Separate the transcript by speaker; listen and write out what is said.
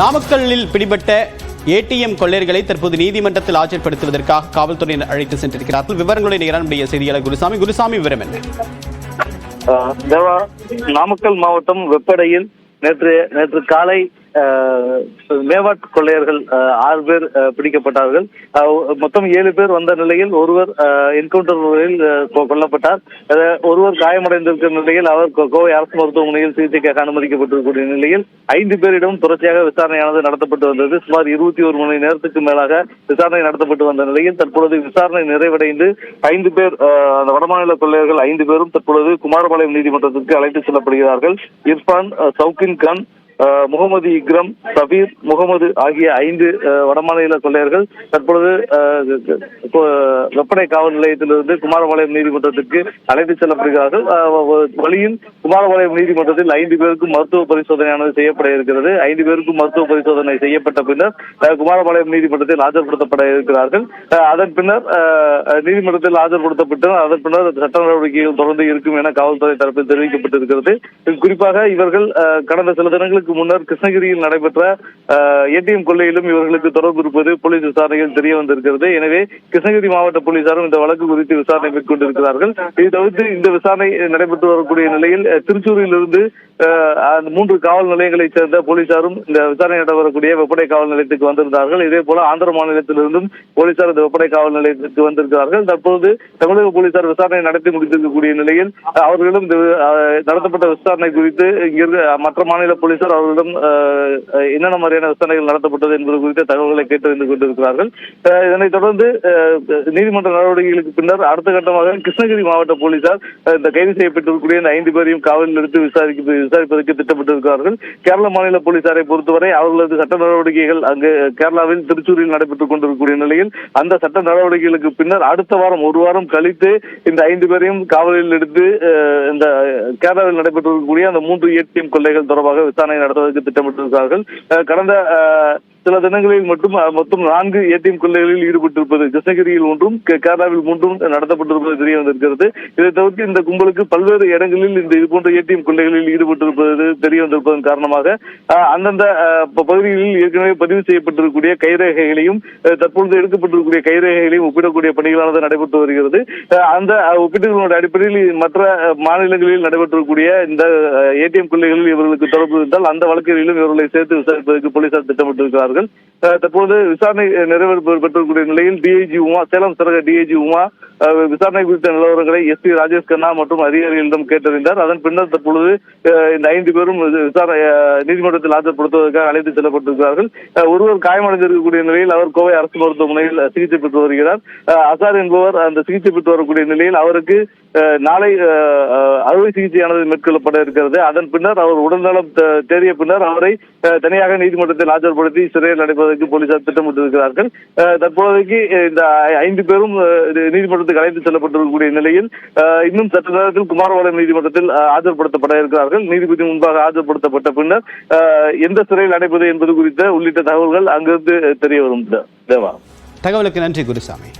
Speaker 1: நாமக்கல்லில் பிடிபட்ட ஏடிஎம் கொள்ளையர்களை தற்போது நீதிமன்றத்தில் ஆஜர்படுத்துவதற்காக காவல்துறையினர் அழைத்து சென்றிருக்கிறார்கள். விவரங்களை நம்முடைய செய்தியாளர் குருசாமி விவரம் என்ன?
Speaker 2: தேவா, நாமக்கல் மாவட்டம் வெப்படையில் நேற்று காலை மேவாட் கொள்ளையர்கள் 6 பேர் பிடிக்கப்பட்டார்கள். மொத்தம் 7 பேர் வந்த நிலையில் ஒருவர் என்கவுண்டர் முறையில் கொல்லப்பட்டார். ஒருவர் காயமடைந்திருக்கிற நிலையில் அவர் கோவை அரசு மருத்துவமனையில் சிகிச்சைக்காக அனுமதிக்கப்பட்டிருக்கக்கூடிய நிலையில் 5 பேரிடம் தொடர்ச்சியாக விசாரணையானது நடத்தப்பட்டு வந்தது. சுமார் 21 மணி நேரத்துக்கு மேலாக விசாரணை நடத்தப்பட்டு வந்த நிலையில் தற்பொழுது விசாரணை நிறைவடைந்து 5 பேர் அந்த வடமாநில கொள்ளையர்கள் 5 பேரும் தற்பொழுது குமாரபாளையம் நீதிமன்றத்திற்கு அழைத்து செல்லப்படுகிறார்கள். இர்பான், சவுகின் கான், முகமது இக்ரம், சபீர், முகமது ஆகிய 5 வடமாநில கொள்ளையர்கள் தற்பொழுது வெப்படை காவல் நிலையத்திலிருந்து குமாரபாளையம் நீதிமன்றத்திற்கு அழைத்து செல்லப்படுகிறார்கள். வழியில் குமாரபாளையம் நீதிமன்றத்தில் 5 பேருக்கும் மருத்துவ பரிசோதனையானது செய்யப்பட இருக்கிறது. 5 பேருக்கும் மருத்துவ பரிசோதனை செய்யப்பட்ட பின்னர் குமாரபாளையம் நீதிமன்றத்தில் ஆஜர்படுத்தப்பட இருக்கிறார்கள். அதன் பின்னர் நீதிமன்றத்தில் ஆஜர்படுத்தப்பட்டு அதன் பின்னர் சட்ட நடவடிக்கைகள் தொடர்ந்து இருக்கும் என காவல்துறை தரப்பில் தெரிவிக்கப்பட்டிருக்கிறது. குறிப்பாக இவர்கள் கடந்த சில தினங்களுக்கு முன்னர் கிருஷ்ணகிரியில் நடைபெற்ற ஏடிஎம் கொள்ளையிலும் இவர்களுக்கு தொடர்பு இருப்பது போலீஸ் விசாரணையில் தெரிய வந்திருக்கிறது. எனவே கிருஷ்ணகிரி மாவட்ட போலீசாரும் இந்த வழக்கு குறித்து விசாரணை மேற்கொண்டிருக்கிறார்கள். இது தவிர்த்து இந்த விசாரணை நடைபெற்று வரக்கூடிய நிலையில் திருச்சூரில் இருந்து 3 காவல் நிலையங்களைச் சேர்ந்த போலீசாரும் இந்த விசாரணை நடைபெறக்கூடிய வெப்படை காவல் நிலையத்துக்கு வந்திருந்தார்கள். இதே போல ஆந்திர மாநிலத்திலிருந்தும் போலீசார் இந்த வெப்படை காவல் நிலையத்திற்கு வந்திருக்கிறார்கள். தற்போது தமிழக போலீசார் விசாரணை நடத்தி முடித்திருக்கக்கூடிய நிலையில் அவர்களிடம் நடத்தப்பட்ட விசாரணை குறித்து இங்கிருந்து மற்ற மாநில போலீசார் அவர்களிடம் என்னென்ன மாதிரியான விசாரணைகள் நடத்தப்பட்டது என்பது குறித்த தகவல்களை கேட்டறிந்து கொண்டிருக்கிறார்கள். இதனைத் தொடர்ந்து நீதிமன்ற நடவடிக்கைகளுக்கு பின்னர் அடுத்த கட்டமாக கிருஷ்ணகிரி மாவட்ட போலீசார் இந்த கைது செய்யப்பட்டிருக்கக்கூடிய இந்த 5 பேரையும் காவலில் எடுத்து விசாரிப்பதற்கு திட்டமிட்டிருக்கிறார்கள். கேரள மாநில போலீசாரை பொறுத்தவரை அவர்களது சட்ட நடவடிக்கைகள் அங்கு கேரளாவில் திருச்சூரில் நடைபெற்றுக் கொண்டிருக்கக்கூடிய நிலையில் அந்த சட்ட நடவடிக்கைகளுக்கு பின்னர் அடுத்த வாரம் 1 வாரம் கழித்து இந்த 5 பேரையும் காவலில் எடுத்து இந்த கேரளாவில் நடைபெற்றிருக்கக்கூடிய அந்த 3 ஏடிஎம் கொள்ளைகள் தொடர்பாக விசாரணை நடத்துவதற்கு திட்டமிட்டிருக்கிறார்கள். கடந்த சில தினங்களில் மட்டும் மொத்தம் 4 ஏடிஎம் கொள்ளைகளில் ஈடுபட்டிருப்பது கிருஷ்ணகிரியில் 1ம் கேரளாவில் 3ம் நடத்தப்பட்டிருப்பது தெரிய வந்திருக்கிறது. இதை தவிர்த்து இந்த கும்பலுக்கு பல்வேறு இடங்களில் இந்த இதுபோன்ற ஏடிஎம் கொள்ளைகளில் ஈடுபட்டிருப்பது தெரிய வந்திருப்பதன் காரணமாக அந்தந்த பகுதிகளில் ஏற்கனவே பதிவு செய்யப்பட்டிருக்கக்கூடிய கைரேகைகளையும் தற்பொழுது எடுக்கப்பட்டிருக்கக்கூடிய கைரேகைகளையும் ஒப்பிடக்கூடிய பணிகளானது நடைபெற்று வருகிறது. அந்த ஒப்பீடுகளுடைய அடிப்படையில் மற்ற மாநிலங்களில் நடைபெற்றக்கூடிய இந்த ஏடிஎம் கொள்ளைகளில் இவர்களுக்கு தொடர்பு இருந்தால் அந்த வழக்குகளிலும் இவர்களை சேர்த்து விசாரிப்பதற்கு போலீசார் திட்டமிட்டிருக்கிறார்கள். தற்போது விசாரணை நிறைவேற பெற்றிருக்கூடிய நிலையில் டிஐஜி உமா, சேலம் சரக டிஐஜி உமா விசாரணை குறித்த நிலவரங்களை எஸ்பி ராஜேஷ் கண்ணா மற்றும் அதிகாரிகளிடம் கேட்டறிந்தார். அதன் பின்னர் தற்பொழுது இந்த 5 பேரும் நீதிமன்றத்தில் ஆஜர்படுத்துவதற்காக அழைத்து செல்லப்பட்டிருக்கிறார்கள். ஒருவர் காயமடைந்திருக்கக்கூடிய நிலையில் அவர் கோவை அரசு மருத்துவமனையில் சிகிச்சை பெற்று வருகிறார். அசார் என்பவர் அந்த சிகிச்சை பெற்று வரக்கூடிய நிலையில் அவருக்கு நாளை அறுவை சிகிச்சையானது மேற்கொள்ளப்பட இருக்கிறது. அதன் பின்னர் அவர் உடல்நலம் தேறிய பின்னர் அவரை தனியாக நீதிமன்றத்தில் ஆஜர்படுத்தி சிறையில் அடைப்பதற்கு போலீசார் திட்டமிட்டிருக்கிறார்கள். தற்போதைக்கு இந்த 5 பேரும் நீதிமன்றத்துக்கு அழைத்து செல்லப்பட்டிருக்கக்கூடிய நிலையில் இன்னும் சற்று நேரத்தில் குமாரபாளையம் நீதிமன்றத்தில் ஆஜர்படுத்தப்பட இருக்கிறார்கள். நீதிபதி முன்பாக ஆஜர்படுத்தப்பட்ட பின்னர் எந்த சிறையில் அடைப்பது என்பது குறித்த உள்ளிட்ட தகவல்கள் அங்கிருந்து தெரிய வரும். தேவா,
Speaker 1: தகவலுக்கு நன்றி குருசாமி.